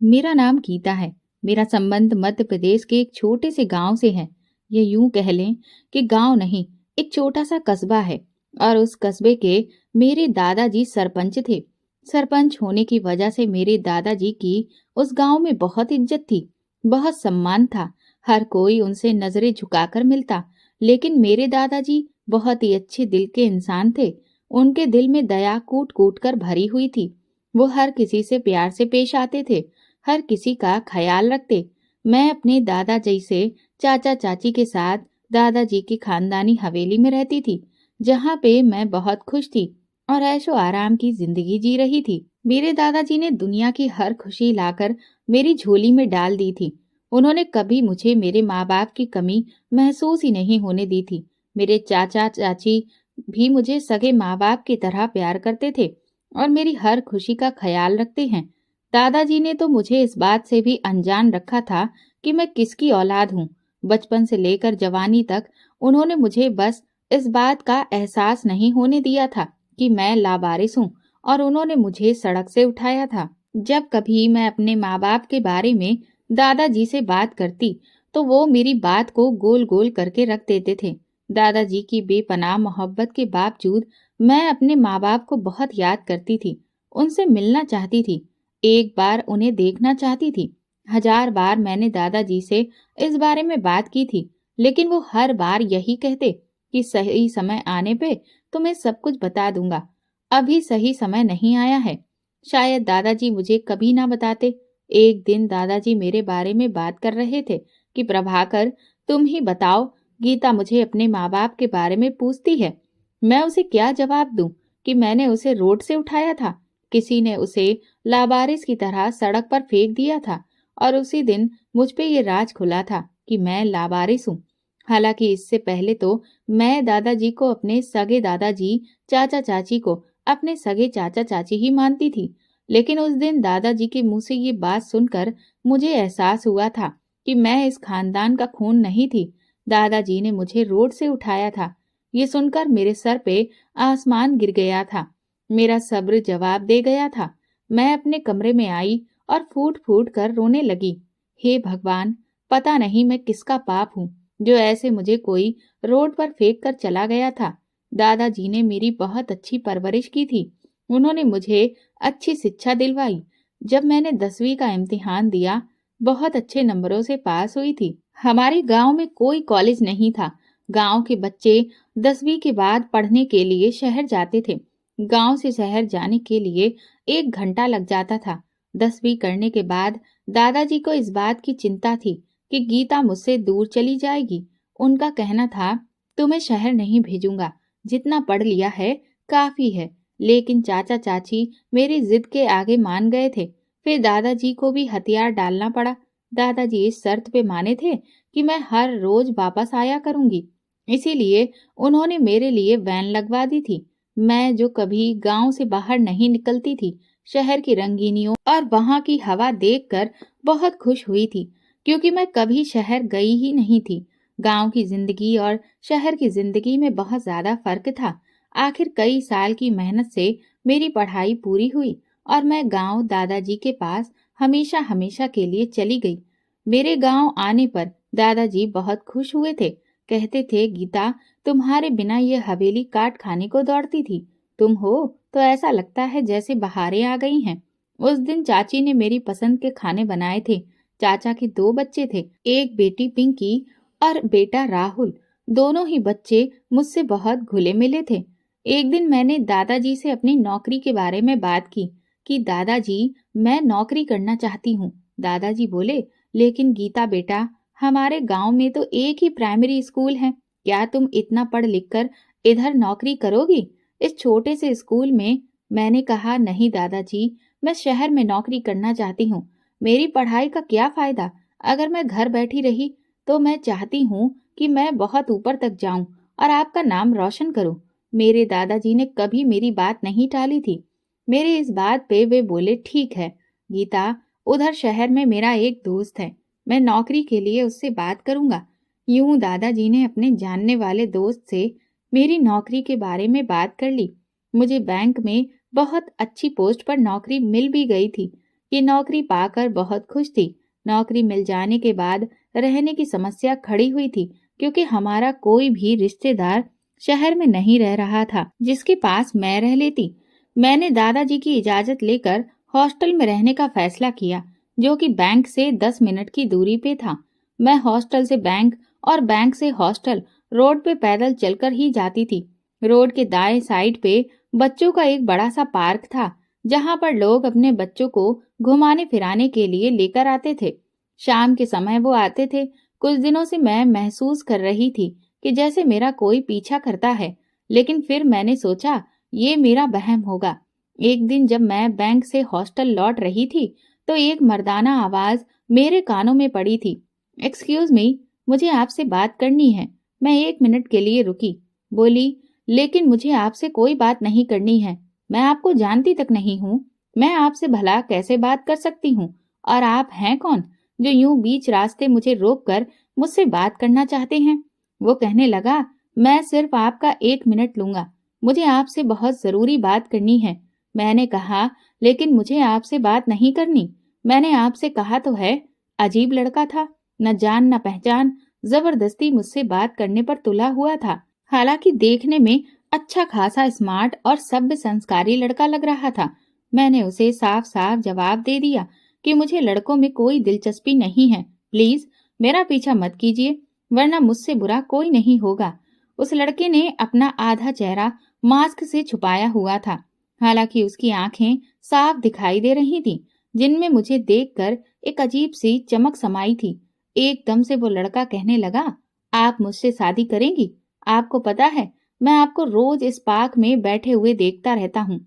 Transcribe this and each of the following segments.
मेरा नाम गीता है। मेरा संबंध मध्य प्रदेश के एक छोटे से गांव से है। ये यूं कह लें कि गांव नहीं, एक छोटा सा कस्बा है। और उस कस्बे के मेरे दादाजी सरपंच थे। सरपंच होने की वजह से मेरे दादाजी की उस गांव में बहुत इज्जत थी, बहुत सम्मान था। हर कोई उनसे नजरें झुकाकर मिलता। लेकिन मेरे दादाजी बहुत ही अच्छे दिल के इंसान थे। उनके दिल में दया कूट कूट कर भरी हुई थी। वो हर किसी से प्यार से पेश आते थे, हर किसी का ख्याल रखते। मैं अपने दादाजी से चाचा चाची के साथ दादाजी की खानदानी हवेली में रहती थी, जहाँ पे मैं बहुत खुश थी और ऐशो आराम की जिंदगी जी रही थी। मेरे दादाजी ने दुनिया की हर खुशी लाकर मेरी झोली में डाल दी थी। उन्होंने कभी मुझे मेरे माँ बाप की कमी महसूस ही नहीं होने दी थी। मेरे चाचा चाची भी मुझे सगे माँ बाप की तरह प्यार करते थे और मेरी हर खुशी का ख्याल रखते हैं। दादाजी ने तो मुझे इस बात से भी अनजान रखा था कि मैं किसकी औलाद हूँ। बचपन से लेकर जवानी तक उन्होंने मुझे बस इस बात का एहसास नहीं होने दिया था कि मैं लावारिस हूँ, और उन्होंने मुझे सड़क से उठाया था। जब कभी मैं अपने माँ बाप के बारे में दादाजी से बात करती तो वो मेरी बात को गोल गोल करके रख देते थे। दादाजी की बेपनाह मोहब्बत के बावजूद मैं अपने माँ बाप को बहुत याद करती थी, उनसे मिलना चाहती थी, एक बार उन्हें देखना चाहती थी। हजार बार मैंने दादाजी से इस बारे में बात की थी, लेकिन वो हर बार यही कहते कि सही समय आने पे तुम्हें सब कुछ बता दूंगा। अभी सही समय नहीं आया है। शायद दादाजी मुझे कभी ना बताते। एक दिन दादाजी मेरे बारे में बात कर रहे थे कि प्रभाकर, तुम ही बताओ, गीता मुझे अपने माँ बाप के बारे में पूछती है। मैं उसे क्या जवाब दूं कि मैंने उसे रोड से उठाया था, किसी ने उसे लावारिस की तरह सड़क पर फेंक दिया था, और उसी दिन मुझ पे ये राज खुला था कि मैं लावारिस हूँ। हालांकि इससे पहले तो मैं दादाजी को अपने सगे दादाजी, चाचा चाची को अपने सगे चाचा चाची ही मानती थी। लेकिन उस दिन दादाजी के मुंह से ये बात सुनकर मुझे एहसास हुआ था कि मैं इस खानदान का खून नहीं थी। दादाजी ने मुझे रोड से उठाया था। ये सुनकर मेरे सर पे आसमान गिर गया था। मेरा सब्र जवाब दे गया था। मैं अपने कमरे में आई और फूट फूट कर रोने लगी। हे भगवान, पता नहीं मैं किसका पाप हूँ जो ऐसे मुझे कोई रोड पर फेंक कर चला गया था। दादाजी ने मेरी बहुत अच्छी परवरिश की थी। उन्होंने मुझे अच्छी शिक्षा दिलवाई। जब मैंने 10वीं का इम्तिहान दिया, बहुत अच्छे नंबरों से पास हुई थी। हमारे गांव में कोई कॉलेज नहीं था। गांव के बच्चे 10वीं के बाद पढ़ने के लिए शहर जाते थे। गांव से शहर जाने के लिए 1 घंटा लग जाता था। 10वीं करने के बाद दादाजी को इस बात की चिंता थी कि गीता मुझसे दूर चली जाएगी। उनका कहना था, तुम्हें शहर नहीं भेजूंगा, जितना पढ़ लिया है काफी है। लेकिन चाचा चाची मेरी जिद के आगे मान गए थे। फिर दादाजी को भी हथियार डालना पड़ा। दादाजी इस शर्त पे माने थे कि मैं हर रोज वापस आया करूंगी। इसीलिए उन्होंने मेरे लिए वैन लगवा दी थी। मैं जो कभी गांव से बाहर नहीं निकलती थी, शहर की रंगीनियों और वहां की हवा देखकर बहुत खुश हुई थी, क्योंकि मैं कभी शहर गई ही नहीं थी। गांव की जिंदगी और शहर की जिंदगी में बहुत ज्यादा फर्क था। आखिर कई साल की मेहनत से मेरी पढ़ाई पूरी हुई और मैं गांव दादाजी के पास हमेशा हमेशा के लिए चली गई। मेरे गांव आने पर दादाजी बहुत खुश हुए थे। कहते थे, गीता, तुम्हारे बिना ये हवेली काट खाने को दौड़ती थी। तुम हो तो ऐसा लगता है जैसे बहारें आ गई हैं। उस दिन चाची ने मेरी पसंद के खाने बनाए थे। चाचा के 2 बच्चे थे, एक बेटी पिंकी और बेटा राहुल। दोनों ही बच्चे मुझसे बहुत घुले मिले थे। एक दिन मैंने दादाजी से अपनी नौकरी के बारे में बात की कि दादाजी, मैं नौकरी करना चाहती हूँ। दादाजी बोले, लेकिन गीता बेटा, हमारे गांव में तो एक ही प्राइमरी स्कूल है। क्या तुम इतना पढ़ लिख कर इधर नौकरी करोगी, इस छोटे से स्कूल में? मैंने कहा, नहीं दादाजी, मैं शहर में नौकरी करना चाहती हूँ। मेरी पढ़ाई का क्या फायदा अगर मैं घर बैठी रही? तो मैं चाहती हूँ कि मैं बहुत ऊपर तक जाऊं और आपका नाम रोशन करूं। मेरे दादाजी ने कभी मेरी बात नहीं टाली थी। मेरी इस बात पे वे बोले, ठीक है गीता, उधर शहर में मेरा एक दोस्त है, मैं नौकरी के लिए उससे बात करूंगा। यूं दादाजी ने अपने जानने वाले दोस्त से मेरी नौकरी के बारे में बात कर ली। मुझे बैंक में बहुत अच्छी पोस्ट पर नौकरी मिल भी गई थी, कि नौकरी पाकर बहुत खुश थी। नौकरी मिल जाने के बाद रहने की समस्या खड़ी हुई थी, क्योंकि हमारा कोई भी रिश्तेदार शहर में नहीं रह रहा था जिसके पास मैं रह लेती। मैंने दादाजी की इजाजत लेकर हॉस्टल में रहने का फैसला किया, जो कि बैंक से 10 मिनट की दूरी पे था। मैं हॉस्टल से बैंक और बैंक से हॉस्टल रोड पे पैदल चलकर ही जाती थी। रोड के दाएं साइड पे बच्चों का एक बड़ा सा पार्क था, जहां पर लोग अपने बच्चों को घुमाने फिराने के लिए लेकर आते थे। शाम के समय वो आते थे। कुछ दिनों से मैं महसूस कर रही थी कि जैसे मेरा कोई पीछा करता है, लेकिन फिर मैंने सोचा ये मेरा वहम होगा। एक दिन जब मैं बैंक से हॉस्टल लौट रही थी, तो एक मर्दाना आवाज मेरे कानों में पड़ी थी। एक्सक्यूज मी, मुझे आपसे बात करनी है। मैं 1 मिनट के लिए रुकी, बोली, लेकिन मुझे आपसे कोई बात नहीं करनी है। मैं आपको जानती तक नहीं हूँ। मैं आपसे भला कैसे बात कर सकती हूँ? और आप हैं कौन जो यूं बीच रास्ते मुझे रोककर मुझसे बात करना चाहते हैं? वो कहने लगा, मैं सिर्फ आपका 1 मिनट लूंगा। मुझे आपसे बहुत जरूरी बात करनी है। मैंने कहा, लेकिन मुझे आपसे बात नहीं करनी। मैंने आपसे कहा तो है। अजीब लड़का था, न जान न पहचान, जबरदस्ती मुझसे बात करने पर तुला हुआ था। हालांकि देखने में अच्छा खासा स्मार्ट और सभ्य संस्कारी लड़का लग रहा था। मैंने उसे साफ साफ जवाब दे दिया कि मुझे लड़कों में कोई दिलचस्पी नहीं है। प्लीज मेरा पीछा मत कीजिए, वरना मुझसे बुरा कोई नहीं होगा। उस लड़के ने अपना आधा चेहरा मास्क से छुपाया हुआ था। हालांकि उसकी आंखें साफ दिखाई दे रही थीं, जिनमें मुझे देखकर एक अजीब सी चमक समाई थी। एकदम से वो लड़का कहने लगा, आप मुझसे शादी करेंगी? आपको पता है, मैं आपको रोज इस पार्क में बैठे हुए देखता रहता हूँ।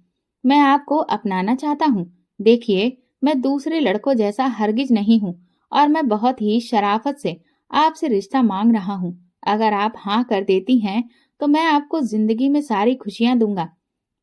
मैं आपको अपनाना चाहता हूँ। देखिए, मैं दूसरे लड़कों जैसा हरगिज नहीं हूँ, और मैं बहुत ही शराफत से आपसे रिश्ता मांग रहा हूँ। अगर आप हाँ कर देती हैं, तो मैं आपको जिंदगी में सारी खुशियां दूंगा।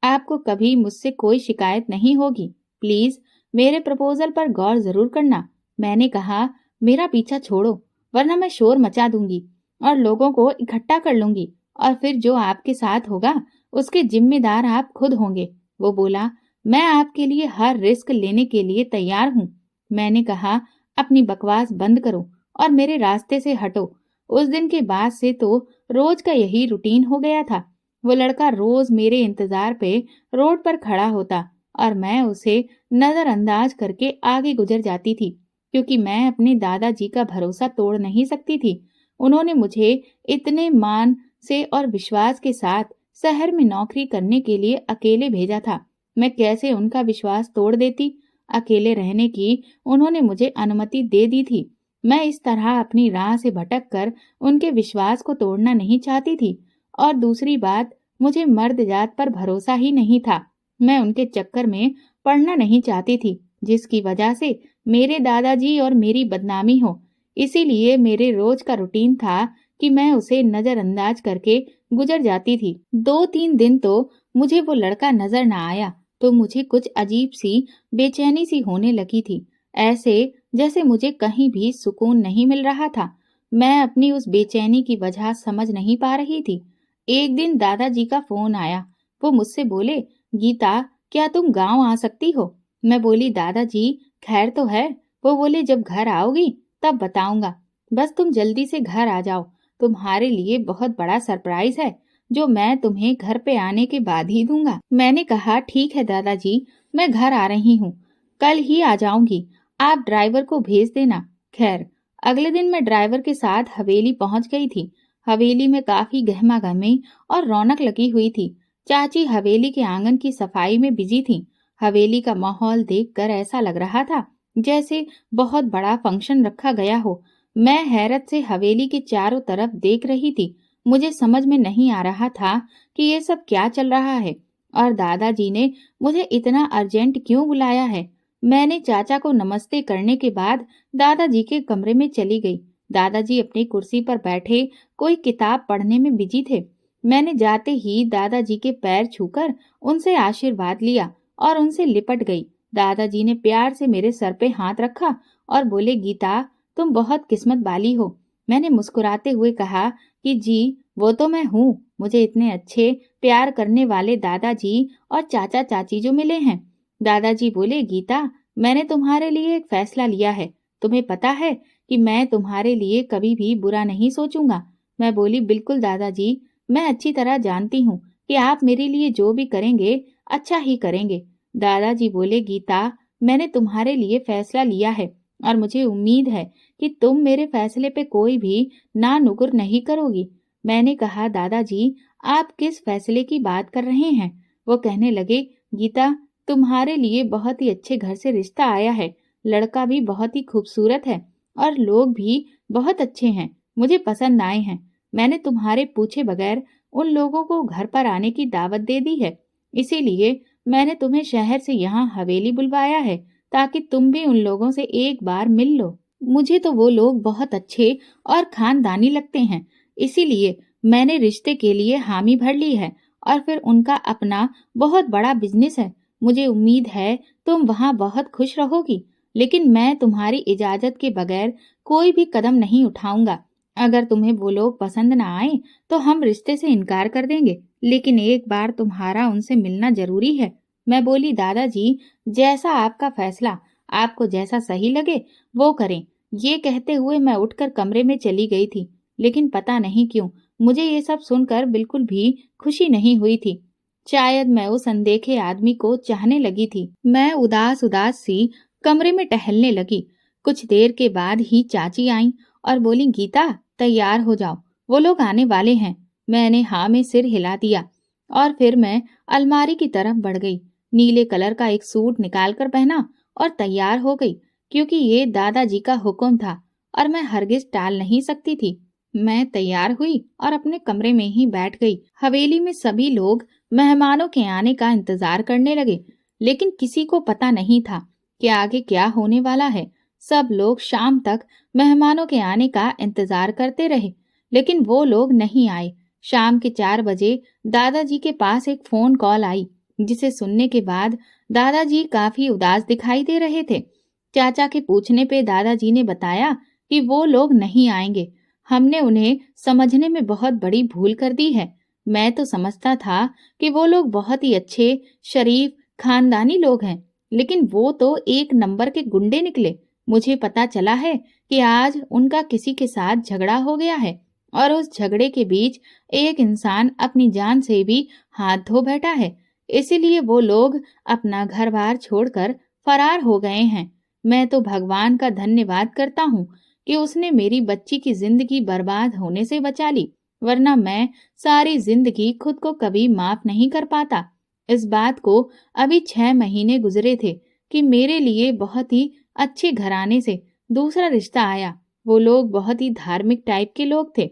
आपको कभी मुझसे कोई शिकायत नहीं होगी। प्लीज मेरे प्रपोजल पर गौर जरूर करना। मैंने कहा, मेरा पीछा छोड़ो, वरना मैं शोर मचा दूंगी और लोगों को इकट्ठा कर लूंगी, और फिर जो आपके साथ होगा उसके जिम्मेदार आप खुद होंगे। वो बोला, मैं आपके लिए हर रिस्क लेने के लिए तैयार हूँ। मैंने कहा, अपनी बकवास बंद करो और मेरे रास्ते से हटो। उस दिन के बाद से तो रोज का यही रूटीन हो गया था। वो लड़का रोज मेरे इंतजार पे रोड पर खड़ा होता, और मैं उसे नजरअंदाज करके आगे गुजर जाती थी, क्योंकि मैं अपने दादाजी का भरोसा तोड़ नहीं सकती थी। उन्होंने मुझे इतने मान से और विश्वास के साथ शहर में नौकरी करने के लिए अकेले भेजा था। मैं कैसे उनका विश्वास तोड़ देती? अकेले रहने की उन्होंने मुझे अनुमति दे दी थी। मैं इस तरह अपनी राह से भटक कर उनके विश्वास को तोड़ना नहीं चाहती थी। और दूसरी बात, मुझे मर्द जात पर भरोसा ही नहीं था। मैं उनके चक्कर में पड़ना नहीं चाहती थी, जिसकी वजह से मेरे दादाजी और मेरी बदनामी हो। इसीलिए मेरे रोज का रूटीन था कि मैं उसे नजरअंदाज करके गुजर जाती थी। 2-3 दिन तो मुझे वो लड़का नजर न आया, तो मुझे कुछ अजीब सी बेचैनी सी होने लगी थी। ऐसे जैसे मुझे कहीं भी सुकून नहीं मिल रहा था। मैं अपनी उस बेचैनी की वजह समझ नहीं पा रही थी। एक दिन दादाजी का फोन आया। वो मुझसे बोले, गीता, क्या तुम गांव आ सकती हो? मैं बोली, दादाजी खैर तो है। वो बोले, जब घर आओगी तब बताऊंगा। बस तुम जल्दी से घर आ जाओ। तुम्हारे लिए बहुत बड़ा सरप्राइज है, जो मैं तुम्हें घर पे आने के बाद ही दूंगा। मैंने कहा, ठीक है दादाजी, मैं घर आ रही हूँ, कल ही आ जाऊंगी। आप ड्राइवर को भेज देना। खैर, अगले दिन मैं ड्राइवर के साथ हवेली पहुंच गई थी। हवेली में काफी गहमा गहमी और रौनक लगी हुई थी। चाची हवेली के आंगन की सफाई में बिजी थी। हवेली का माहौल देखकर ऐसा लग रहा था जैसे बहुत बड़ा फंक्शन रखा गया हो। मैं हैरत से हवेली के चारों तरफ देख रही थी। मुझे समझ में नहीं आ रहा था कि ये सब क्या चल रहा है, और दादाजी ने मुझे इतना अर्जेंट क्यों बुलाया है। मैंने चाचा को नमस्ते करने के बाद दादाजी के कमरे में चली गई। दादाजी अपनी कुर्सी पर बैठे कोई किताब पढ़ने में बिजी थे। मैंने जाते ही दादाजी के पैर छूकर उनसे आशीर्वाद लिया और उनसे लिपट गई। दादाजी ने प्यार से मेरे सर पे हाथ रखा और बोले, गीता, तुम बहुत किस्मत वाली हो। मैंने मुस्कुराते हुए कहा कि जी, वो तो मैं हूँ। मुझे इतने अच्छे प्यार करने वाले दादाजी और चाचा चाची जो मिले हैं। दादाजी बोले, गीता, मैंने तुम्हारे लिए एक फैसला लिया है। तुम्हें पता है कि मैं तुम्हारे लिए कभी भी बुरा नहीं सोचूंगा। मैं बोली, बिल्कुल दादाजी, मैं अच्छी तरह जानती हूँ कि आप मेरे लिए जो भी करेंगे अच्छा ही करेंगे। दादाजी बोले, गीता, मैंने तुम्हारे लिए फैसला लिया है और मुझे उम्मीद है कि तुम मेरे फैसले पे कोई भी ना नुकुर नहीं करोगी। मैंने कहा, दादाजी, आप किस फैसले की बात कर रहे हैं? वो कहने लगे, गीता, तुम्हारे लिए बहुत ही अच्छे घर से रिश्ता आया है। लड़का भी बहुत ही खूबसूरत है और लोग भी बहुत अच्छे हैं, मुझे पसंद आए हैं। मैंने तुम्हारे पूछे बगैर उन लोगों को घर पर आने की दावत दे दी है। इसीलिए मैंने तुम्हें शहर से यहाँ हवेली बुलवाया है ताकि तुम भी उन लोगों से एक बार मिल लो। मुझे तो वो लोग बहुत अच्छे और खानदानी लगते हैं, इसीलिए मैंने रिश्ते के लिए हामी भर ली है। और फिर उनका अपना बहुत बड़ा बिजनेस है। मुझे उम्मीद है तुम वहाँ बहुत खुश रहोगी, लेकिन मैं तुम्हारी इजाजत के बगैर कोई भी कदम नहीं उठाऊंगा। अगर तुम्हें वो लोग पसंद ना आए तो हम रिश्ते से इनकार कर देंगे, लेकिन एक बार तुम्हारा उनसे मिलना जरूरी है। मैं बोली, दादाजी, जैसा आपका फैसला, आपको जैसा सही लगे वो करें। ये कहते हुए मैं उठकर कमरे में चली गई थी, लेकिन पता नहीं क्यों मुझे ये सब सुनकर बिल्कुल भी खुशी नहीं हुई थी। शायद मैं उस अनदेखे आदमी को चाहने लगी थी। मैं उदास उदास सी कमरे में टहलने लगी। कुछ देर के बाद ही चाची आई और बोली, गीता, तैयार हो जाओ, वो लोग आने वाले हैं। मैंने हाँ में सिर हिला दिया और फिर मैं अलमारी की तरफ बढ़ गई। नीले कलर का एक सूट निकालकर पहना और तैयार हो गई, क्योंकि ये दादाजी का हुक्म था और मैं हरगिज टाल नहीं सकती थी। मैं तैयार हुई और अपने कमरे में ही बैठ गई। हवेली में सभी लोग मेहमानों के आने का इंतजार करने लगे, लेकिन किसी को पता नहीं था कि आगे क्या होने वाला है। सब लोग शाम तक मेहमानों के आने का इंतजार करते रहे, लेकिन वो लोग नहीं आए। शाम के 4 बजे दादाजी के पास एक फोन कॉल आई, जिसे सुनने के बाद दादाजी काफी उदास दिखाई दे रहे थे। चाचा के पूछने पे दादाजी ने बताया कि वो लोग नहीं आएंगे। हमने उन्हें समझने में बहुत बड़ी भूल कर दी है। मैं तो समझता था कि वो लोग बहुत ही अच्छे, शरीफ, खानदानी लोग हैं, लेकिन वो तो एक नंबर के गुंडे निकले। मुझे पता चला है कि आज उनका किसी के साथ झगड़ा हो गया है और उस झगड़े के बीच एक इंसान अपनी जान से भी हाथ धो बैठा है। इसीलिए वो लोग अपना घर बार छोड़कर फरार हो गए हैं। मैं तो भगवान का धन्यवाद करता हूँ कि उसने मेरी बच्ची की जिंदगी बर्बाद होने से बचा ली, वरना मैं सारी जिंदगी खुद को कभी माफ नहीं कर पाता। इस बात को अभी 6 महीने गुजरे थे कि मेरे लिए बहुत ही अच्छे घराने से दूसरा रिश्ता आया। वो लोग बहुत ही धार्मिक टाइप के लोग थे।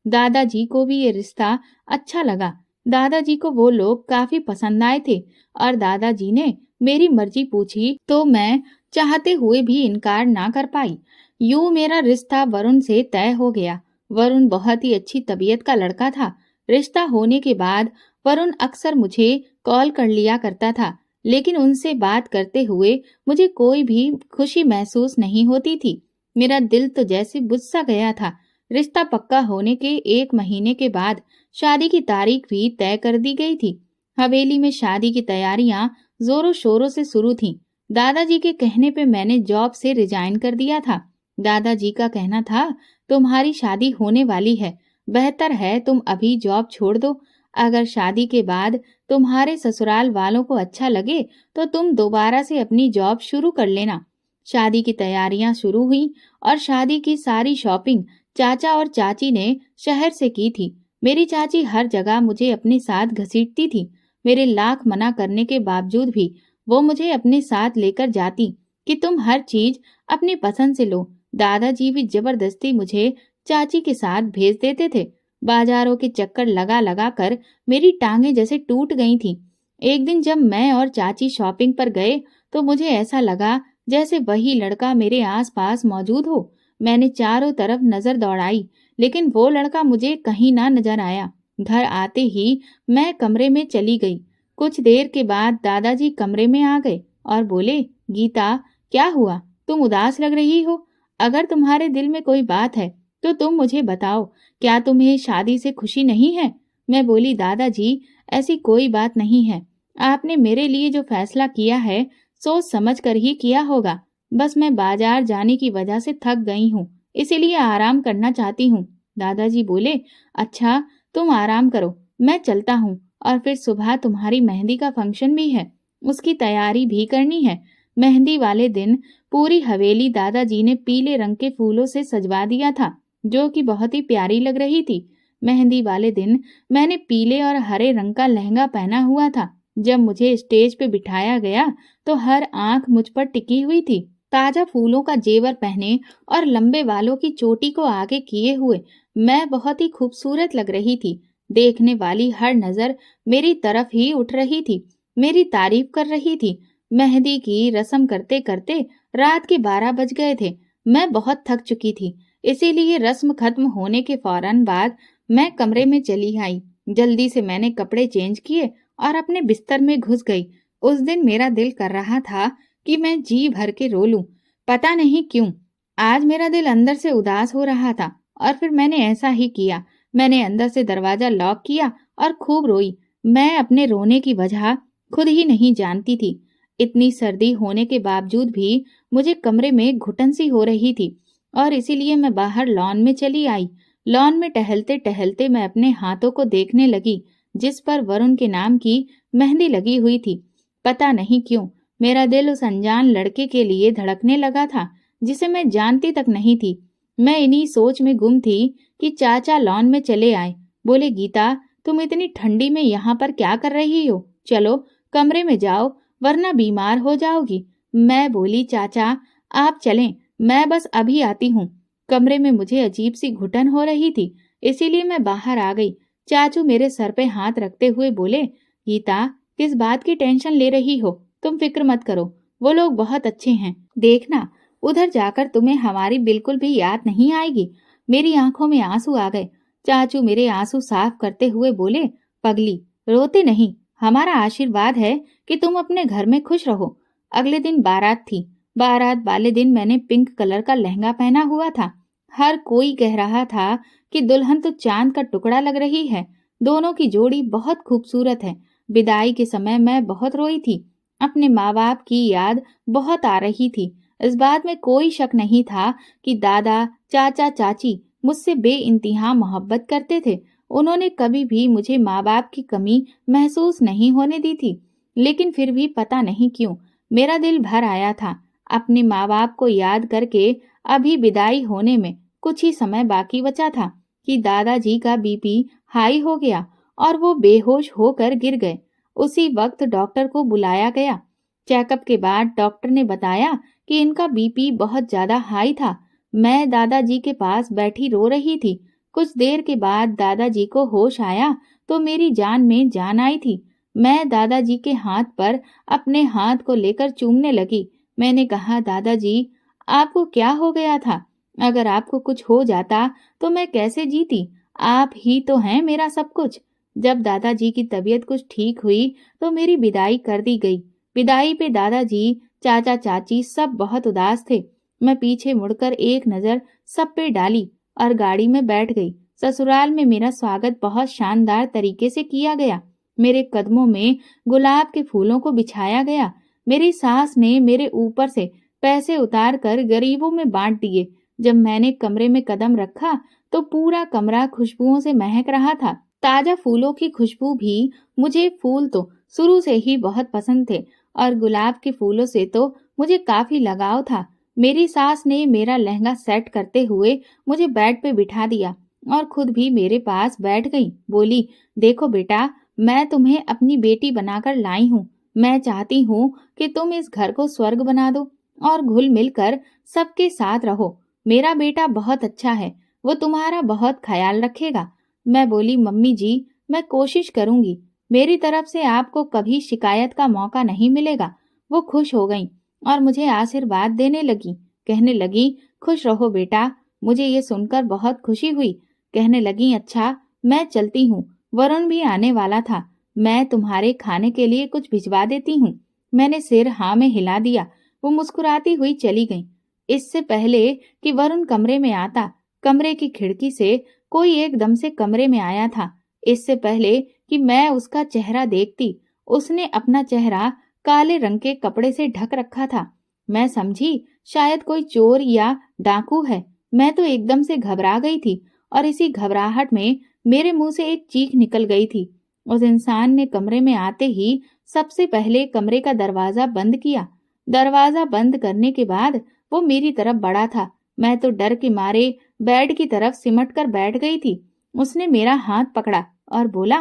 दादाजी को भी ये रिश्ता अच्छा लगा। दादाजी को वो लोग काफी पसंद आए थे और दादाजी ने मेरी मर्जी पूछी तो मैं चाहते हुए भी इनकार ना कर पाई। यूं मेरा रिश्ता वरुण से तय हो गया। वरुण बहुत ही अच्छी तबीयत का लड़का था। रिश्ता होने के बाद वरुण अक्सर मुझे कॉल कर लिया करता था, लेकिन उनसे बात करते हुए मुझे कोई भी खुशी महसूस नहीं होती थी। मेरा दिल तो जैसे बुझ सा गया था। रिश्ता पक्का होने के 1 महीने के बाद शादी की तारीख भी तय कर दी गई थी। हवेली में शादी की तैयारियां जोरों शोरों से शुरू थीं। दादाजी के कहने पे मैंने जॉब से रिजाइन कर दिया था। दादाजी का कहना था, तुम्हारी शादी होने वाली है, बेहतर है तुम अभी जॉब छोड़ दो। अगर शादी के बाद तुम्हारे ससुराल वालों को अच्छा लगे तो तुम दोबारा से अपनी जॉब शुरू कर लेना। शादी की तैयारियां शुरू हुई और शादी की सारी शॉपिंग चाचा और चाची ने शहर से की थी। मेरी चाची हर जगह मुझे अपने साथ घसीटती थी। मेरे लाख मना करने के बावजूद भी वो मुझे अपने साथ लेकर जाती कि तुम हर चीज अपनी पसंद से लो। दादाजी भी जबरदस्ती मुझे चाची के साथ भेज देते थे। बाजारों के चक्कर लगा लगा कर मेरी टांगें जैसे टूट गई थीं। एक दिन जब मैं और चाची शॉपिंग पर गए तो मुझे ऐसा लगा जैसे वही लड़का मेरे आसपास मौजूद हो। मैंने चारों तरफ नजर दौड़ाई, लेकिन वो लड़का मुझे कहीं ना नजर आया। घर आते ही मैं कमरे में चली गई। कुछ देर के बाद दादाजी कमरे में आ गए और बोले, गीता, क्या हुआ? तुम उदास लग रही हो। अगर तुम्हारे दिल में कोई बात है तो तुम मुझे बताओ। क्या तुम्हें शादी से खुशी नहीं है? मैं बोली, दादाजी, ऐसी कोई बात नहीं है। आपने मेरे लिए जो फैसला किया है सोच समझ कर ही किया होगा। बस मैं बाजार जाने की वजह से थक गई हूँ, इसीलिए आराम करना चाहती हूँ। दादाजी बोले, अच्छा तुम आराम करो, मैं चलता हूँ। और फिर सुबह तुम्हारी मेहंदी का फंक्शन भी है, उसकी तैयारी भी करनी है। मेहंदी वाले दिन पूरी हवेली दादाजी ने पीले रंग के फूलों से सजवा दिया था, जो कि बहुत ही प्यारी लग रही थी। मेहंदी वाले दिन मैंने पीले और हरे रंग का लहंगा पहना हुआ था। जब मुझे स्टेज पे बिठाया गया तो हर आंख मुझ पर टिकी हुई थी। ताजा फूलों का जेवर पहने और लंबे बालों की चोटी को आगे किए हुए मैं बहुत ही खूबसूरत लग रही थी। देखने वाली हर नजर मेरी तरफ ही उठ रही थी, मेरी तारीफ कर रही थी। मेहंदी की रस्म करते करते रात के 12 बज गए थे। मैं बहुत थक चुकी थी, इसीलिए रस्म खत्म होने के फौरन बाद मैं कमरे में चली आई। जल्दी से मैंने कपड़े चेंज किए और अपने बिस्तर में घुस गई। उस दिन मेरा दिल कर रहा था कि मैं जी भर के रो लूं। पता नहीं क्यों आज मेरा दिल अंदर से उदास हो रहा था और फिर मैंने ऐसा ही किया। मैंने अंदर से दरवाजा लॉक किया और खूब रोई। मैं अपने रोने की वजह खुद ही नहीं जानती थी। इतनी सर्दी होने के बावजूद भी मुझे कमरे में घुटन सी हो रही थी और इसीलिए मैं बाहर लॉन में चली आई। लॉन में टहलते टहलते मैं अपने हाथों को देखने लगी, जिस पर वरुण के नाम की मेहंदी लगी हुई थी। पता नहीं क्यों मेरा दिल उस अनजान लड़के के लिए धड़कने लगा था, जिसे मैं जानती तक नहीं थी। मैं इन्हीं सोच में गुम थी कि चाचा लॉन में चले आए। बोले, गीता तुम इतनी ठंडी में यहाँ पर क्या कर रही हो? चलो कमरे में जाओ, वरना बीमार हो जाओगी। मैं बोली, चाचा आप चलें, मैं बस अभी आती हूँ। कमरे में मुझे अजीब सी घुटन हो रही थी, इसीलिए मैं बाहर आ गई। चाचू मेरे सर पे हाथ रखते हुए बोले, गीता किस बात की टेंशन ले रही हो? तुम फिक्र मत करो, वो लोग बहुत अच्छे हैं। देखना उधर जाकर तुम्हें हमारी बिल्कुल भी याद नहीं आएगी। मेरी आंखों में आंसू आ गए। चाचू मेरे आंसू साफ करते हुए बोले, पगली रोते नहीं, हमारा आशीर्वाद है कि तुम अपने घर में खुश रहो। अगले दिन बारात थी। बारात वाले दिन मैंने पिंक कलर का लहंगा पहना हुआ था। हर कोई कह रहा था कि दुल्हन तो चांद का टुकड़ा लग रही है, दोनों की जोड़ी बहुत खूबसूरत है। विदाई के समय मैं बहुत रोई थी। अपने माँ बाप की याद बहुत आ रही थी। इस बात में कोई शक नहीं था कि दादा चाचा चाची मुझसे बेइंतहा मोहब्बत करते थे। उन्होंने कभी भी मुझे माँ बाप की कमी महसूस नहीं होने दी थी। लेकिन फिर भी पता नहीं क्यों मेरा दिल भर आया था। अपने माँ बाप को याद करके अभी विदाई होने में कुछ ही समय बाकी बचा था कि दादाजी का बीपी हाई हो गया और वो बेहोश होकर गिर गए। उसी वक्त डॉक्टर को बुलाया गया। चेकअप के बाद डॉक्टर ने बताया कि इनका बीपी बहुत ज्यादा हाई था। मैं दादाजी के पास बैठी रो रही थी। कुछ देर के बाद दादाजी को होश आया तो मेरी जान में जान आई थी। मैं दादाजी के हाथ पर अपने हाथ को लेकर चूमने लगी। मैंने कहा, दादाजी आपको क्या हो गया था? अगर आपको कुछ हो जाता तो मैं कैसे जीती? आप ही तो हैं मेरा सब कुछ। जब दादाजी की तबीयत कुछ ठीक हुई तो मेरी विदाई कर दी गई। विदाई पे दादाजी चाचा चाची सब बहुत उदास थे। मैं पीछे मुड़कर एक नजर सब पे डाली और गाड़ी में बैठ गई। ससुराल में मेरा स्वागत बहुत शानदार तरीके से किया गया। मेरे कदमों में गुलाब के फूलों को बिछाया गया। मेरी सास ने मेरे ऊपर से पैसे उतार कर गरीबों में बांट दिए। जब मैंने कमरे में कदम रखा तो पूरा कमरा खुशबुओं से महक रहा था। ताजा फूलों की खुशबू भी। मुझे फूल तो शुरू से ही बहुत पसंद थे और गुलाब के फूलों से तो मुझे काफी लगाव था। मेरी सास ने मेरा लहंगा सेट करते हुए मुझे बेड पे बिठा दिया और खुद भी मेरे पास बैठ गई। बोली, देखो बेटा, मैं तुम्हें अपनी बेटी बनाकर लाई हूँ। मैं चाहती हूँ कि तुम इस घर को स्वर्ग बना दो और घुल मिलकर सबके साथ रहो। मेरा बेटा बहुत अच्छा है, वो तुम्हारा बहुत ख्याल रखेगा। मैं बोली, मम्मी जी, मैं कोशिश करूंगी। मेरी तरफ से आपको कभी शिकायत का मौका नहीं मिलेगा। वो खुश हो गई और मुझे आशीर्वाद देने लगी। कहने लगी, खुश रहो बेटा। मुझे ये सुनकर बहुत खुशी हुई। कहने लगी, अच्छा मैं चलती हूँ, वरुण भी आने वाला था। मैं तुम्हारे खाने के लिए कुछ भिजवा देती हूँ। मैंने सिर हाँ में हिला दिया। वो मुस्कुराती हुई चली गई। इससे पहले कि वरुण कमरे में आता, कमरे की खिड़की से कोई एकदम से कमरे में आया था। इससे पहले कि मैं उसका चेहरा देखती, उसने अपना चेहरा काले रंग के कपड़े से ढक रखा था। मैं समझी शायद कोई चोर या डाकू है। मैं तो एकदम से घबरा गई थी और इसी घबराहट में मेरे मुंह से एक चीख निकल गई थी। उस इंसान ने कमरे में आते ही सबसे पहले कमरे का दरवाजा बंद किया। दरवाजा बंद करने के बाद वो मेरी तरफ बढ़ा था। मैं तो डर के मारे बेड की तरफ सिमट कर बैठ गई थी। उसने मेरा हाथ पकड़ा और बोला,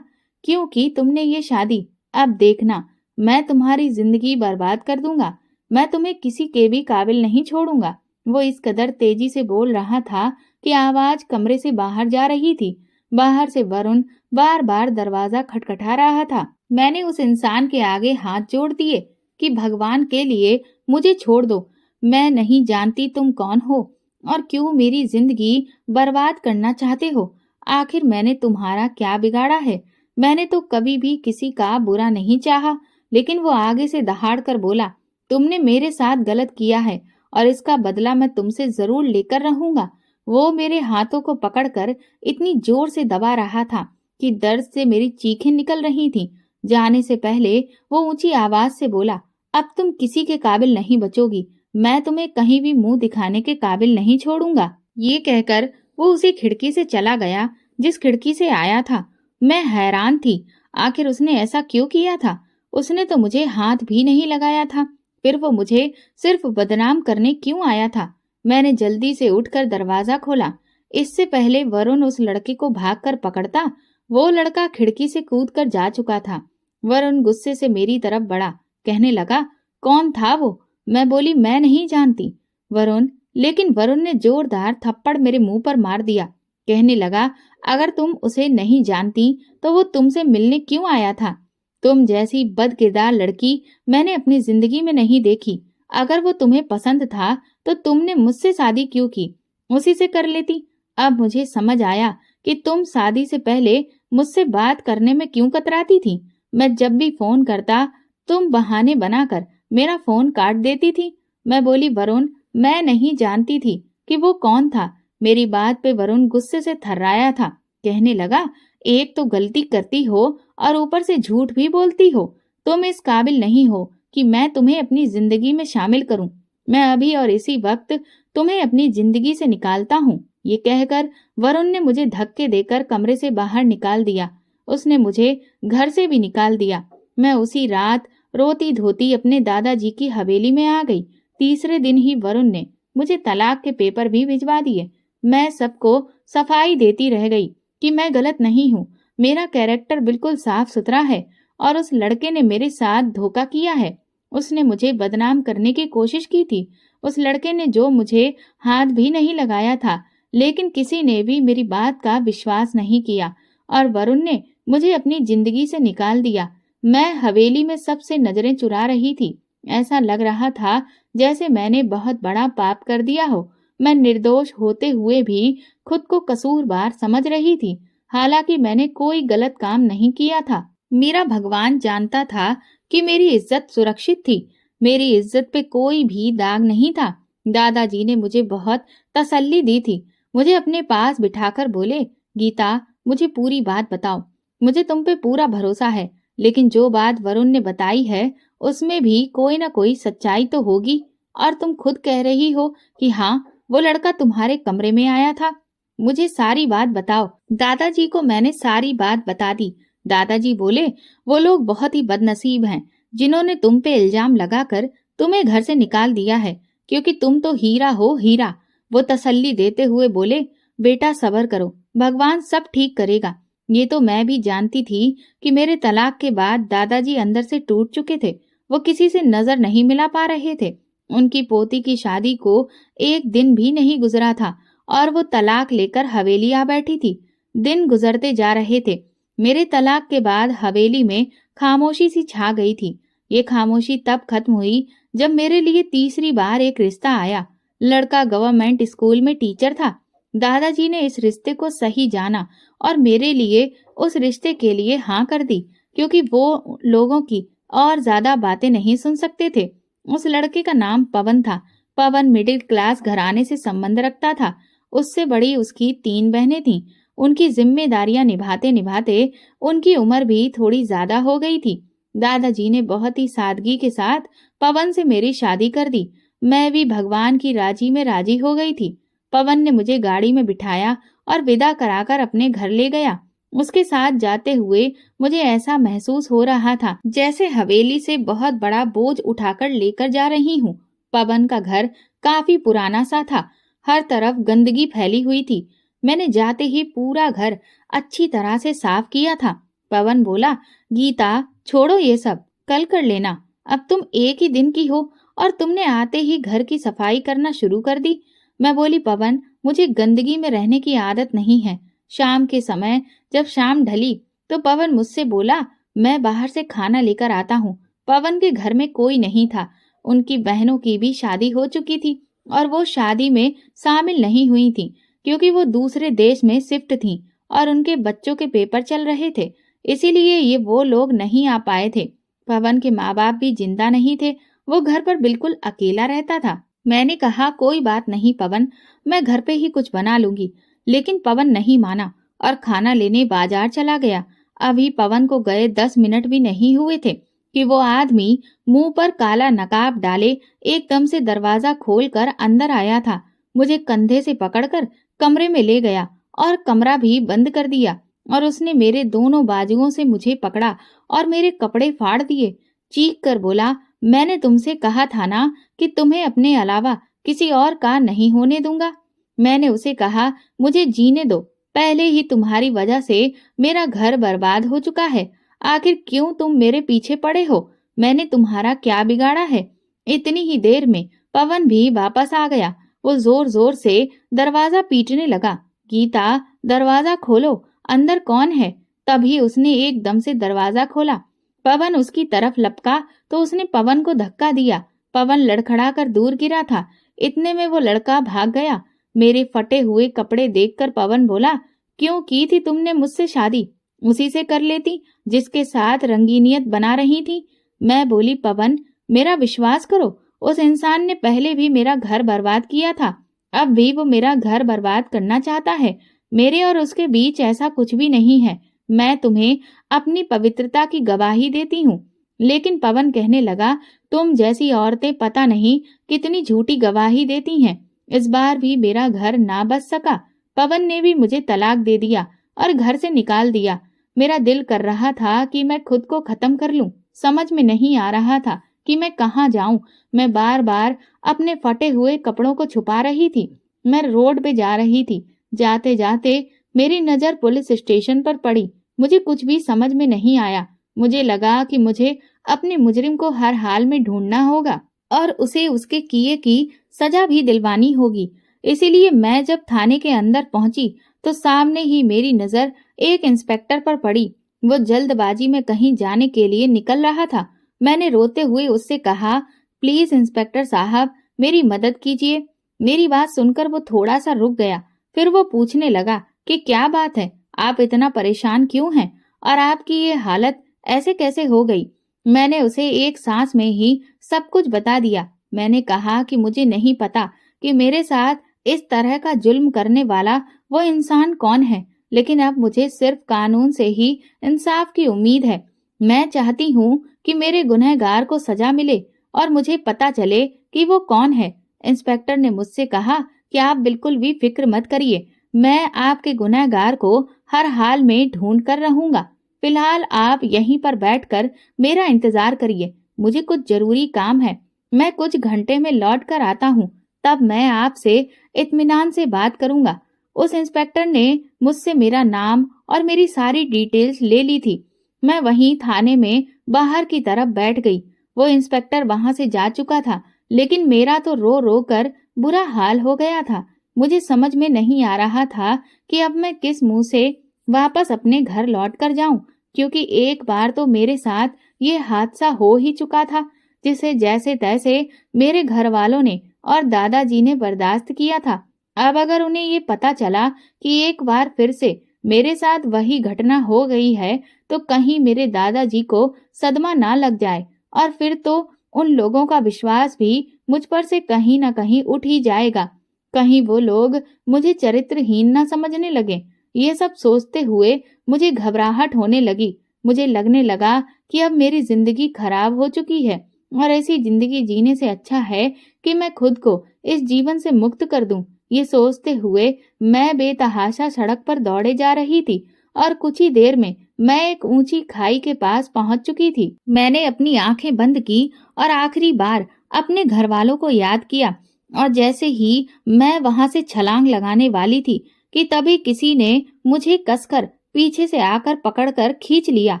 क्यों की तुमने ये शादी? अब देखना, मैं तुम्हारी जिंदगी बर्बाद कर दूंगा। मैं तुम्हें किसी के भी काबिल नहीं छोड़ूंगा। वो इस कदर तेजी से बोल रहा था कि आवाज कमरे से बाहर जा रही थी। बाहर से वरुण बार बार दरवाजा खटखटा रहा था। मैंने उस इंसान के आगे हाथ जोड़ दिए कि भगवान के लिए मुझे छोड़ दो। मैं नहीं जानती तुम कौन हो और क्यों मेरी जिंदगी बर्बाद करना चाहते हो। आखिर मैंने तुम्हारा क्या बिगाड़ा है? मैंने तो कभी भी किसी का बुरा नहीं चाहा। लेकिन वो आगे से दहाड़ कर बोला, तुमने मेरे साथ गलत किया है और इसका बदला मैं तुमसे जरूर लेकर रहूंगा। वो मेरे हाथों को पकड़कर इतनी जोर से दबा रहा था कि दर्द से मेरी चीखें निकल रही थीं। जाने से पहले वो ऊंची आवाज से बोला, अब तुम किसी के काबिल नहीं बचोगी। मैं तुम्हें कहीं भी मुंह दिखाने के काबिल नहीं छोड़ूंगा। ये कहकर वो उसी खिड़की से चला गया जिस खिड़की से आया था। मैं हैरान थी, आखिर उसने ऐसा क्यों किया था? उसने तो मुझे हाथ भी नहीं लगाया था, फिर वो मुझे सिर्फ बदनाम करने क्यों आया था? मैंने जल्दी से उठकर दरवाजा खोला। इससे पहले वरुण उस लड़के को भागकर पकड़ता, वो लड़का खिड़की से कूदकर जा चुका था। वरुण गुस्से से मेरी तरफ बढ़ा, कहने लगा, कौन था वो? मैं बोली, मैं नहीं जानती वरुण। लेकिन वरुण ने जोरदार थप्पड़ मेरे मुंह पर मार दिया। कहने लगा, अगर तुम उसे नहीं जानती तो वो तुमसे मिलने क्यों आया था? तुम जैसी बदकिरदार लड़की मैंने अपनी जिंदगी में नहीं देखी। अगर वो तुम्हें पसंद था तो तुमने मुझसे शादी क्यों की? उसी से कर लेती। अब मुझे समझ आया कि तुम शादी से पहले मुझसे बात करने में क्यों कतराती थी। मैं जब भी फोन करता तुम बहाने बनाकर मेरा फोन काट देती थी। मैं बोली, वरुण, मैं नहीं जानती थी कि वो कौन था। मेरी बात पे वरुण गुस्से से थर्राया था। कहने लगा, एक तो गलती करती हो और ऊपर से झूठ भी बोलती हो। तुम इस काबिल नहीं हो कि मैं तुम्हें अपनी जिंदगी में शामिल करूं। मैं अभी और इसी वक्त तुम्हें अपनी जिंदगी से निकालता हूं। ये कहकर वरुण ने मुझे धक्के देकर कमरे से बाहर निकाल दिया। उसने मुझे घर से भी निकाल दिया। मैं उसी रात रोती धोती अपने दादाजी की हवेली में आ गई। तीसरे दिन ही वरुण ने मुझे तलाक के पेपर भी भिजवा दिए। मैं सबको सफाई देती रह गई कि मैं गलत नहीं हूँ, मेरा कैरेक्टर बिल्कुल साफ सुथरा है और उस लड़के ने मेरे साथ धोखा किया है। उसने मुझे बदनाम करने की कोशिश की थी। उस लड़के ने जो मुझे हाथ भी नहीं लगाया था, लेकिन किसी ने भी मेरी बात का विश्वास नहीं किया और वरुण ने मुझे अपनी जिंदगी से निकाल दिया। मैं हवेली में सबसे नजरें चुरा रही थी। ऐसा लग रहा था जैसे मैंने बहुत बड़ा पाप कर दिया हो। मैं निर्दोष होते हुए भी खुद को कसूरवार समझ रही थी, हालांकि मैंने कोई गलत काम नहीं किया था। मेरा भगवान जानता था कि मेरी इज्जत सुरक्षित थी। मेरी इज्जत पे कोई भी दाग नहीं था। दादाजी ने मुझे बहुत तसल्ली दी थी। मुझे अपने पास बिठाकर बोले, गीता, मुझे पूरी बात बताओ। मुझे तुम पे पूरा भरोसा है, लेकिन जो बात वरुण ने बताई है उसमें भी कोई ना कोई सच्चाई तो होगी। और तुम खुद कह रही हो कि हाँ, वो लड़का तुम्हारे कमरे में आया था। मुझे सारी बात बताओ। दादाजी को मैंने सारी बात बता दी। दादाजी बोले, वो लोग बहुत ही बदनसीब हैं जिन्होंने तुम पे इल्जाम लगाकर तुम्हें घर से निकाल दिया है, क्योंकि तुम तो हीरा हो, हीरा। वो तसल्ली देते हुए बोले, बेटा सब्र करो, भगवान सब ठीक करेगा। ये तो मैं भी जानती थी कि मेरे तलाक के बाद दादाजी अंदर से टूट चुके थे। वो किसी से नजर नहीं मिला पा रहे थे। उनकी पोती की शादी को एक दिन भी नहीं गुजरा था और वो तलाक लेकर हवेली आ बैठी थी। दिन गुजरते जा रहे थे। मेरे तलाक के बाद हवेली में खामोशी सी छा गई थी। ये खामोशी तब खत्म हुई जब मेरे लिए तीसरी बार एक रिश्ता आया। लड़का गवर्नमेंट स्कूल में टीचर था। दादाजी ने इस रिश्ते को सही जाना और मेरे लिए उस रिश्ते के लिए हाँ कर दी, क्योंकि वो लोगों की और ज्यादा बातें नहीं सुन सकते थे। उस लड़के का नाम पवन था। पवन मिडिल क्लास घराने से संबंध रखता था। उससे बड़ी उसकी 3 बहनें थीं। उनकी जिम्मेदारियां निभाते निभाते उनकी उम्र भी थोड़ी ज्यादा हो गई थी। दादाजी ने बहुत ही सादगी के साथ पवन से मेरी शादी कर दी। मैं भी भगवान की राजी में राजी हो गई थी। पवन ने मुझे गाड़ी में बिठाया और विदा कराकर अपने घर ले गया। उसके साथ जाते हुए मुझे ऐसा महसूस हो रहा था जैसे हवेली से बहुत बड़ा बोझ उठाकर लेकर जा रही हूँ। पवन का घर काफी पुराना सा था। हर तरफ गंदगी फैली हुई थी। मैंने जाते ही पूरा घर अच्छी तरह से साफ किया था। पवन बोला, गीता छोड़ो ये सब, कल कर लेना। अब तुम एक ही दिन की हो और तुमने आते ही घर की सफाई करना शुरू कर दी। मैं बोली, पवन मुझे गंदगी में रहने की आदत नहीं है। शाम के समय जब शाम ढली तो पवन मुझसे बोला, मैं बाहर से खाना लेकर आता हूँ। पवन के घर में कोई नहीं था। उनकी बहनों की भी शादी हो चुकी थी और वो शादी में शामिल नहीं हुई थी क्योंकि वो दूसरे देश में शिफ्ट थीं और उनके बच्चों के पेपर चल रहे थे, इसीलिए ये वो लोग नहीं आ पाए थे। पवन के माँ बाप भी जिंदा नहीं थे। वो घर पर बिल्कुल अकेला रहता था। मैंने कहा, कोई बात नहीं पवन, मैं घर पे ही कुछ बना लूंगी। लेकिन पवन नहीं माना और खाना लेने बाजार चला गया। अभी पवन को गए 10 मिनट भी नहीं हुए थे कि वो आदमी मुंह पर काला नकाब डाले एकदम से दरवाजा खोलकर अंदर आया था। मुझे कंधे से पकड़कर कमरे में ले गया और कमरा भी बंद कर दिया और उसने मेरे दोनों बाजुओं से मुझे पकड़ा और मेरे कपड़े फाड़ दिए। चीख कर बोला, मैंने तुमसे कहा था ना कि तुम्हें अपने अलावा किसी और का नहीं होने दूंगा। मैंने उसे कहा, मुझे जीने दो, पहले ही तुम्हारी वजह से मेरा घर बर्बाद हो चुका है। आखिर क्यों तुम मेरे पीछे पड़े हो? मैंने तुम्हारा क्या बिगाड़ा है? इतनी ही देर में पवन भी वापस आ गया। वो जोर जोर से दरवाजा पीटने लगा, गीता दरवाजा खोलो, अंदर कौन है? तभी उसने एकदम से दरवाजा खोला। पवन उसकी तरफ लपका तो उसने पवन को धक्का दिया। पवन लड़खड़ा कर दूर गिरा था। इतने में वो लड़का भाग गया। मेरे फटे हुए कपड़े देखकर पवन बोला, क्यों की थी तुमने मुझसे शादी? उसी से कर लेती जिसके साथ रंगीनियत बना रही थी। मैं बोली, पवन मेरा विश्वास करो, उस इंसान ने पहले भी मेरा घर बर्बाद किया था, अब भी वो मेरा घर बर्बाद करना चाहता है। मेरे और उसके बीच ऐसा कुछ भी नहीं है। मैं तुम्हें अपनी पवित्रता की गवाही देती हूँ। लेकिन पवन कहने लगा, तुम जैसी औरतें पता नहीं कितनी झूठी गवाही देती हैं। इस बार भी मेरा घर ना बच सका। पवन ने भी मुझे तलाक दे दिया और घर से निकाल दिया। मेरा दिल कर रहा था कि मैं खुद को खत्म कर लूं। समझ में नहीं आ रहा था कि मैं कहाँ जाऊं। मैं बार बार अपने फटे हुए कपड़ों को छुपा रही थी। मैं रोड पे जा रही थी। जाते जाते मेरी नजर पुलिस स्टेशन पर पड़ी। मुझे कुछ भी समझ में नहीं आया। मुझे लगा कि मुझे अपने मुजरिम को हर हाल में ढूंढना होगा और उसे उसके किए की सजा भी दिलवानी होगी। इसीलिए मैं जब थाने के अंदर पहुंची तो सामने ही मेरी नजर एक इंस्पेक्टर पर पड़ी। वो जल्दबाजी में कहीं जाने के लिए निकल रहा था। मैंने रोते हुए उससे कहा, प्लीज इंस्पेक्टर साहब मेरी मदद कीजिए। मेरी बात सुनकर वो थोड़ा सा रुक गया। फिर वो पूछने लगा कि क्या बात है, आप इतना परेशान क्यों हैं और आपकी ये हालत ऐसे कैसे हो गई? मैंने उसे एक सांस में ही सब कुछ बता दिया। मैंने कहा कि मुझे नहीं पता कि मेरे साथ इस तरह का जुल्म करने वाला वो इंसान कौन है, लेकिन अब मुझे सिर्फ कानून से ही इंसाफ की उम्मीद है। मैं चाहती हूँ कि मेरे गुनहगार को सजा मिले और मुझे पता चले कि वो कौन है। इंस्पेक्टर ने मुझसे कहा कि आप बिल्कुल भी फिक्र मत करिए, मैं आपके गुनहगार को हर हाल में ढूंढ कर रहूंगा। फिलहाल आप यहीं पर बैठकर मेरा इंतजार करिए, मुझे कुछ जरूरी काम है। मैं कुछ घंटे में लौट कर आता हूँ, तब मैं आपसे इत्मीनान से बात करूंगा। उस इंस्पेक्टर ने मुझसे मेरा नाम और मेरी सारी डिटेल्स ले ली थी। मैं वहीं थाने में बाहर की तरफ बैठ गई। वो इंस्पेक्टर वहां से जा चुका था, लेकिन मेरा तो रो रो कर बुरा हाल हो गया था। मुझे समझ में नहीं आ रहा था कि अब मैं किस मुंह से वापस अपने घर लौट कर जाऊं, क्योंकि एक बार तो मेरे साथ ये हादसा हो ही चुका था, जिसे जैसे तैसे मेरे घर वालों ने और दादाजी ने बर्दाश्त किया था। अब अगर उन्हें ये पता चला कि एक बार फिर से मेरे साथ वही घटना हो गई है, तो कहीं मेरे दादाजी को सदमा ना लग जाए और फिर तो उन लोगों का विश्वास भी मुझ पर से कहीं ना कहीं उठ ही जाएगा। कहीं वो लोग मुझे चरित्रहीन ना समझने लगे। ये सब सोचते हुए मुझे घबराहट होने लगी। मुझे लगने लगा कि अब मेरी जिंदगी खराब हो चुकी है और ऐसी जिंदगी जीने से अच्छा है कि मैं खुद को इस जीवन से मुक्त कर दूं। ये सोचते हुए मैं बेतहाशा सड़क पर दौड़े जा रही थी और कुछ ही देर में मैं एक ऊंची खाई के पास पहुंच चुकी थी। मैंने अपनी आंखें बंद की और आखिरी बार अपने घर वालों को याद किया, और जैसे ही मैं वहां से छलांग लगाने वाली थी कि तभी किसी ने मुझे कसकर पीछे से आकर पकड़कर खींच लिया।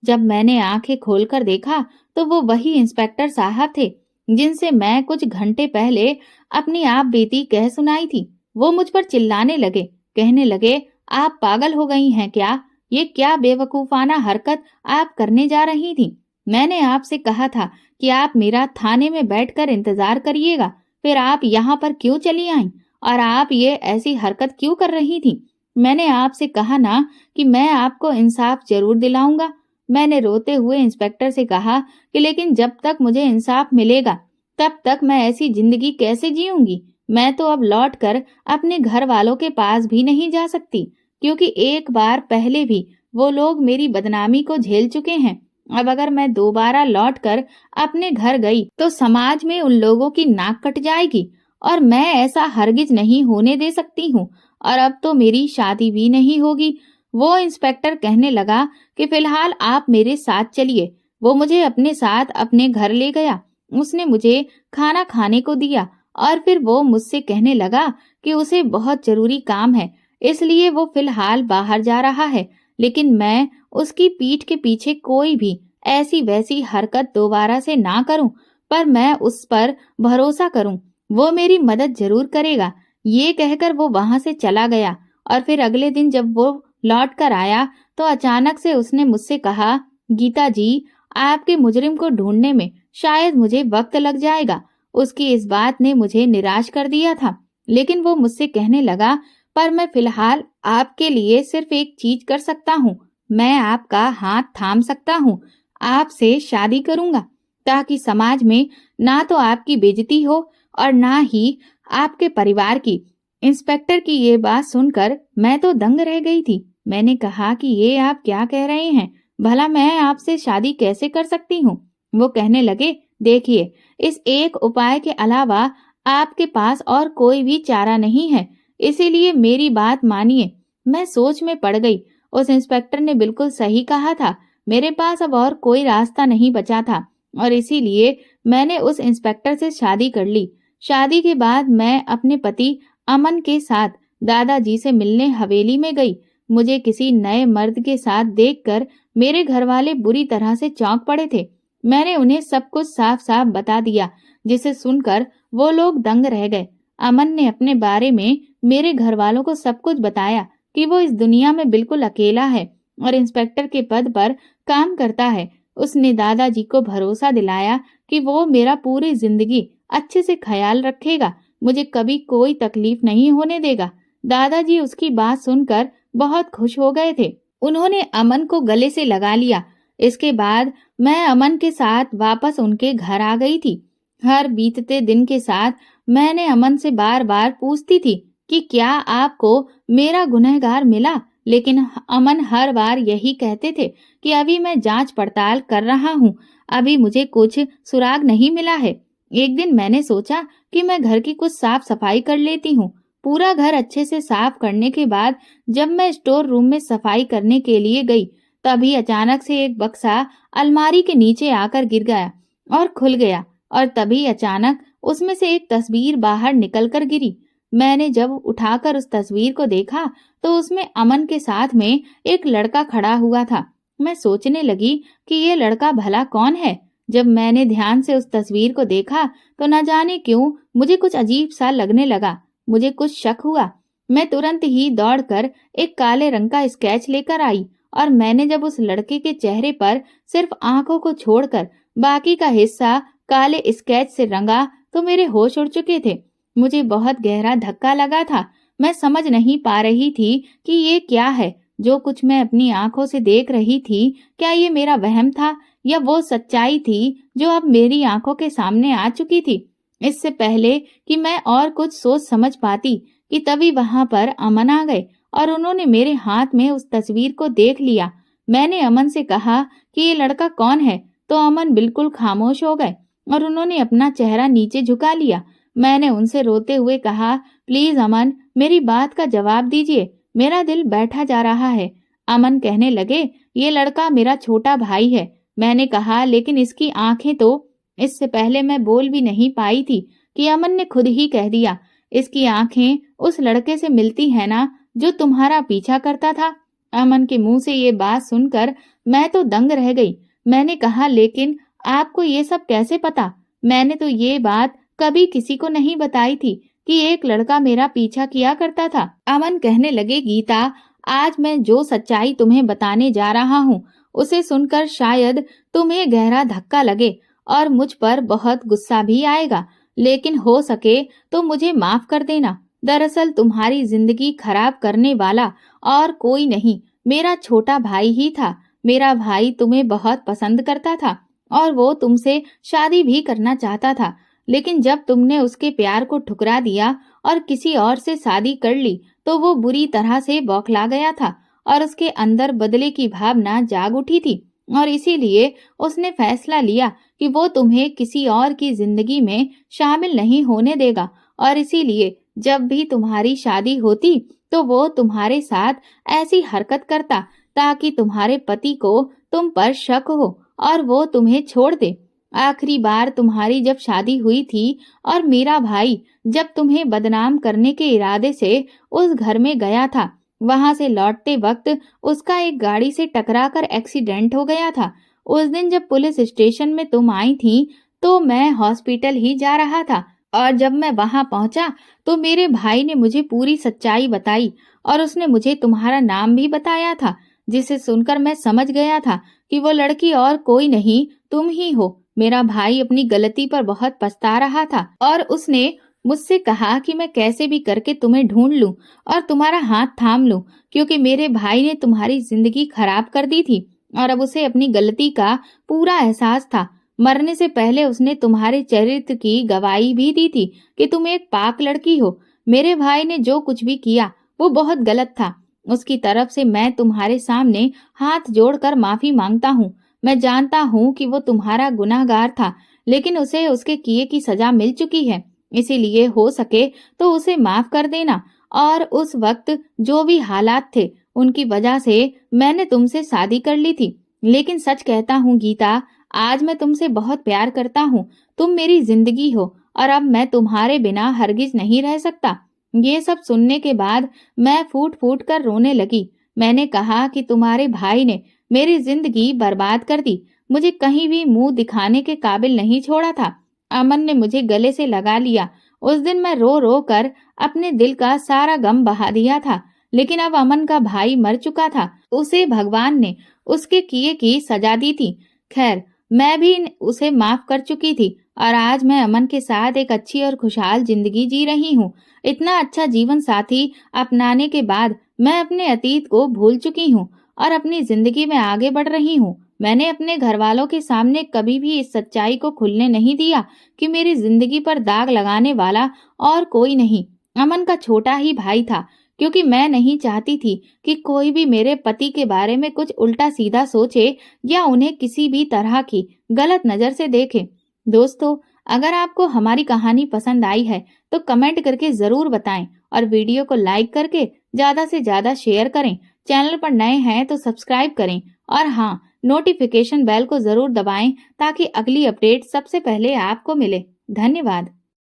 जब मैंने आंखें खोलकर देखा तो वो वही इंस्पेक्टर साहब थे जिनसे मैं कुछ घंटे पहले अपनी आप बीती कह सुनाई थी। वो मुझ पर चिल्लाने लगे, कहने लगे, आप पागल हो गई हैं क्या? ये क्या बेवकूफाना हरकत आप करने जा रही थी? मैंने आपसे कहा था कि आप मेरा थाने में बैठकर इंतजार करिएगा, फिर आप यहाँ पर क्यों चली आईं? और आप ये ऐसी हरकत क्यों कर रही थी? मैंने आपसे कहा ना कि मैं आपको इंसाफ जरूर दिलाऊंगा। मैंने रोते हुए इंस्पेक्टर से कहा कि लेकिन जब तक मुझे इंसाफ मिलेगा तब तक मैं ऐसी जिंदगी कैसे जीऊंगी? मैं तो अब लौट कर अपने घर वालों के पास भी नहीं जा सकती, क्योंकि एक बार पहले भी वो लोग मेरी बदनामी को झेल चुके हैं। अब अगर मैं दोबारा लौट कर अपने घर गई तो समाज में उन लोगों की नाक कट जाएगी, और मैं ऐसा हरगिज नहीं होने दे सकती हूँ। और अब तो मेरी शादी भी नहीं होगी। वो इंस्पेक्टर कहने लगा कि फिलहाल आप मेरे साथ चलिए। वो मुझे अपने साथ अपने घर ले गया। उसने मुझे खाना खाने को दिया और फिर वो मुझसे कहने लगा कि उसे बहुत जरूरी काम है, इसलिए वो फिलहाल बाहर जा रहा है। लेकिन मैं उसकी पीठ के पीछे कोई भी ऐसी वैसी हरकत दोबारा से ना करूं, पर मैं उस पर भरोसा करूं, वो मेरी मदद जरूर करेगा। ये कहकर वो वहां से चला गया। और फिर अगले दिन जब वो लौट कर आया तो अचानक से उसने मुझसे कहा, गीता जी, आपके मुजरिम को ढूंढने में शायद मुझे वक्त लग जाएगा। उसकी इस बात ने मुझे निराश कर दिया था, लेकिन वो मुझसे कहने लगा, पर मैं फिलहाल आपके लिए सिर्फ एक चीज कर सकता हूँ। मैं आपका हाथ थाम सकता हूँ, आपसे शादी करूंगा, ताकि समाज में ना तो आपकी बेइज्जती हो और ना ही आपके परिवार की। इंस्पेक्टर की ये बात सुनकर मैं तो दंग रह गई थी। मैंने कहा कि ये आप क्या कह रहे हैं? भला मैं आपसे शादी कैसे कर सकती हूँ? वो कहने लगे, देखिए, इस एक उपाय के अलावा आपके पास और कोई भी चारा नहीं है, इसीलिए मेरी बात मानिए। मैं सोच में पड़ गई। उस इंस्पेक्टर ने बिल्कुल सही कहा था। मेरे पास अब और कोई रास्ता नहीं बचा था, और इसीलिए मैंने उस इंस्पेक्टर से शादी कर ली। शादी के बाद मैं अपने पति अमन के साथ दादाजी से मिलने हवेली में गई। मुझे किसी नए मर्द के साथ देखकर मेरे घरवाले बुरी तरह से चौंक पड़े थे। मैंने उन्हें सब कुछ साफ साफ बता दिया, जिसे सुनकर वो लोग दंग रह गए। अमन ने अपने बारे में मेरे घर वालों को सब कुछ बताया कि वो इस दुनिया में बिल्कुल अकेला है और इंस्पेक्टर के पद पर काम करता है। उसने दादाजी को भरोसा दिलाया कि वो मेरा पूरी जिंदगी अच्छे से ख्याल रखेगा, मुझे कभी कोई तकलीफ नहीं होने देगा। दादाजी उसकी बात सुनकर बहुत खुश हो गए थे। उन्होंने अमन को गले से लगा लिया। इसके बाद मैं अमन के साथ वापस उनके घर आ गई थी। हर बीतते दिन के साथ मैंने अमन से बार बार पूछती थी कि क्या आपको मेरा गुनहगार मिला, लेकिन अमन हर बार यही कहते थे कि अभी मैं जांच पड़ताल कर रहा हूँ, अभी मुझे कुछ सुराग नहीं मिला है। एक दिन मैंने सोचा कि मैं घर की कुछ साफ सफाई कर लेती हूँ। पूरा घर अच्छे से साफ करने के बाद जब मैं स्टोर रूम में सफाई करने के लिए गई, तभी अचानक से एक बक्सा अलमारी के नीचे आकर गिर गया और खुल गया, और तभी अचानक उसमें से एक तस्वीर बाहर निकलकर गिरी। मैंने जब उठाकर उस तस्वीर को देखा तो उसमें अमन के साथ में एक लड़का खड़ा हुआ था। मैं सोचने लगी कि ये लड़का भला कौन है। जब मैंने ध्यान से उस तस्वीर को देखा तो न जाने क्यों मुझे कुछ अजीब सा लगने लगा। मुझे कुछ शक हुआ। मैं तुरंत ही दौड़कर एक काले रंग का स्केच लेकर आई, और मैंने जब उस लड़के के चेहरे पर सिर्फ आंखों को छोड़कर बाकी का हिस्सा काले स्केच से रंगा तो मेरे होश उड़ चुके थे। मुझे बहुत गहरा धक्का लगा था। मैं समझ नहीं पा रही थी कि ये क्या है जो कुछ मैं अपनी आंखों से देख रही थी। क्या ये मेरा वहम था या वो सच्चाई थी जो अब मेरी आंखों के सामने आ चुकी थी? इससे पहले कि मैं और कुछ सोच समझ पाती कि तभी वहां पर अमन आ गए और उन्होंने मेरे हाथ में उस तस्वीर को देख लिया। मैंने अमन से कहा कि ये लड़का कौन है, तो अमन बिल्कुल खामोश हो गए और उन्होंने अपना चेहरा नीचे झुका लिया। मैंने उनसे रोते हुए कहा, प्लीज अमन, मेरी बात का जवाब दीजिए, मेरा दिल बैठा जा रहा है। अमन कहने लगे, ये लड़का मेरा छोटा भाई है। मैंने कहा, लेकिन इसकी आंखें तो। इससे पहले मैं बोल भी नहीं पाई थी कि अमन ने खुद ही कह दिया, इसकी आंखें उस लड़के से मिलती है ना जो तुम्हारा पीछा करता था। अमन के मुंह से ये बात सुनकर मैं तो दंग रह गई। मैंने कहा, लेकिन आपको ये सब कैसे पता? मैंने तो ये बात कभी किसी को नहीं बताई थी कि एक लड़का मेरा पीछा किया करता था। अमन कहने लगे, गीता, आज मैं जो सच्चाई तुम्हें बताने जा रहा हूँ उसे सुनकर शायद तुम्हें गहरा धक्का लगे और मुझ पर बहुत गुस्सा भी आएगा, लेकिन हो सके तो मुझे माफ कर देना। दरअसल तुम्हारी जिंदगी खराब करने वाला और कोई नहीं, मेरा छोटा भाई ही था। मेरा भाई तुम्हें बहुत पसंद करता था और वो तुमसे शादी भी करना चाहता था, लेकिन जब तुमने उसके प्यार को ठुकरा दिया और किसी और से शादी कर ली तो वो बुरी तरह से बौखला गया था और उसके अंदर बदले की भावना जाग उठी थी और इसीलिए उसने फैसला लिया कि वो तुम्हें किसी और की जिंदगी में शामिल नहीं होने देगा और इसीलिए जब भी तुम्हारी शादी होती तो वो तुम्हारे साथ ऐसी हरकत करता ताकि तुम्हारे पति को तुम पर शक हो और वो तुम्हें छोड़ दे। आखिरी बार तुम्हारी जब शादी हुई थी और मेरा भाई जब तुम्हें बदनाम करने के इरादे से उस घर में गया था, वहां से लौटते वक्त उसका एक गाड़ी से टकराकर एक्सीडेंट हो गया था। उस दिन जब पुलिस स्टेशन में तुम आई थी तो मैं हॉस्पिटल ही जा रहा था और जब मैं वहां पहुंचा तो मेरे भाई ने मुझे पूरी सच्चाई बताई और उसने मुझे तुम्हारा नाम भी बताया था, जिसे सुनकर मैं समझ गया था कि वो लड़की और कोई नहीं, तुम ही हो। मेरा भाई अपनी गलती पर बहुत पछता रहा था और उसने मुझसे कहा कि मैं कैसे भी करके तुम्हें ढूंढ लूं और तुम्हारा हाथ थाम लूं, क्योंकि मेरे भाई ने तुम्हारी जिंदगी खराब कर दी थी और अब उसे अपनी गलती का पूरा एहसास था। मरने से पहले उसने तुम्हारे चरित्र की गवाही भी दी थी कि तुम एक पाक लड़की हो। मेरे भाई ने जो कुछ भी किया वो बहुत गलत था। उसकी तरफ से मैं तुम्हारे सामने हाथ जोड़कर माफी मांगता हूँ। मैं जानता हूँ कि वो तुम्हारा गुनाहगार था, लेकिन उसे उसके किए की सजा मिल चुकी है, इसीलिए हो सके तो उसे माफ कर देना। और उस वक्त जो भी हालात थे उनकी वजह से मैंने तुमसे शादी कर ली थी। लेकिन सच कहता हूँ गीता, आज मैं तुमसे बहुत प्यार करता हूँ। तुम मेरी जिंदगी हो और अब मैं तुम्हारे बिना हरगिज नहीं रह सकता। ये सब सुनने के बाद मैं फूट फूट कर रोने लगी। मैंने कहा कि तुम्हारे भाई ने मेरी जिंदगी बर्बाद कर दी, मुझे कहीं भी मुंह दिखाने के काबिल नहीं छोड़ा था। अमन ने मुझे गले से लगा लिया। उस दिन मैं रो रो कर अपने दिल का सारा गम बहा दिया था, लेकिन अब अमन का भाई मर चुका था। उसे भगवान ने उसके किए की सजा दी थी। खैर, मैं भी उसे माफ कर चुकी थी और आज मैं अमन के साथ एक अच्छी और खुशहाल जिंदगी जी रही हूँ। इतना अच्छा जीवन साथी अपनाने के बाद मैं अपने अतीत को भूल चुकी हूँ और अपनी जिंदगी में आगे बढ़ रही हूँ। मैंने अपने घर वालों के सामने कभी भी इस सच्चाई को खुलने नहीं दिया कि मेरी जिंदगी पर दाग लगाने वाला और कोई नहीं, अमन का छोटा ही भाई था, क्योंकि मैं नहीं चाहती थी कि कोई भी मेरे पति के बारे में कुछ उल्टा सीधा सोचे या उन्हें किसी भी तरह की गलत नजर से देखे। दोस्तों, अगर आपको हमारी कहानी पसंद आई है तो कमेंट करके जरूर बताएं और वीडियो को लाइक करके ज्यादा से ज्यादा शेयर करें। चैनल पर नए हैं तो सब्सक्राइब करें और हाँ, नोटिफिकेशन बेल को जरूर दबाएं ताकि अगली अपडेट सबसे पहले आपको मिले। धन्यवाद।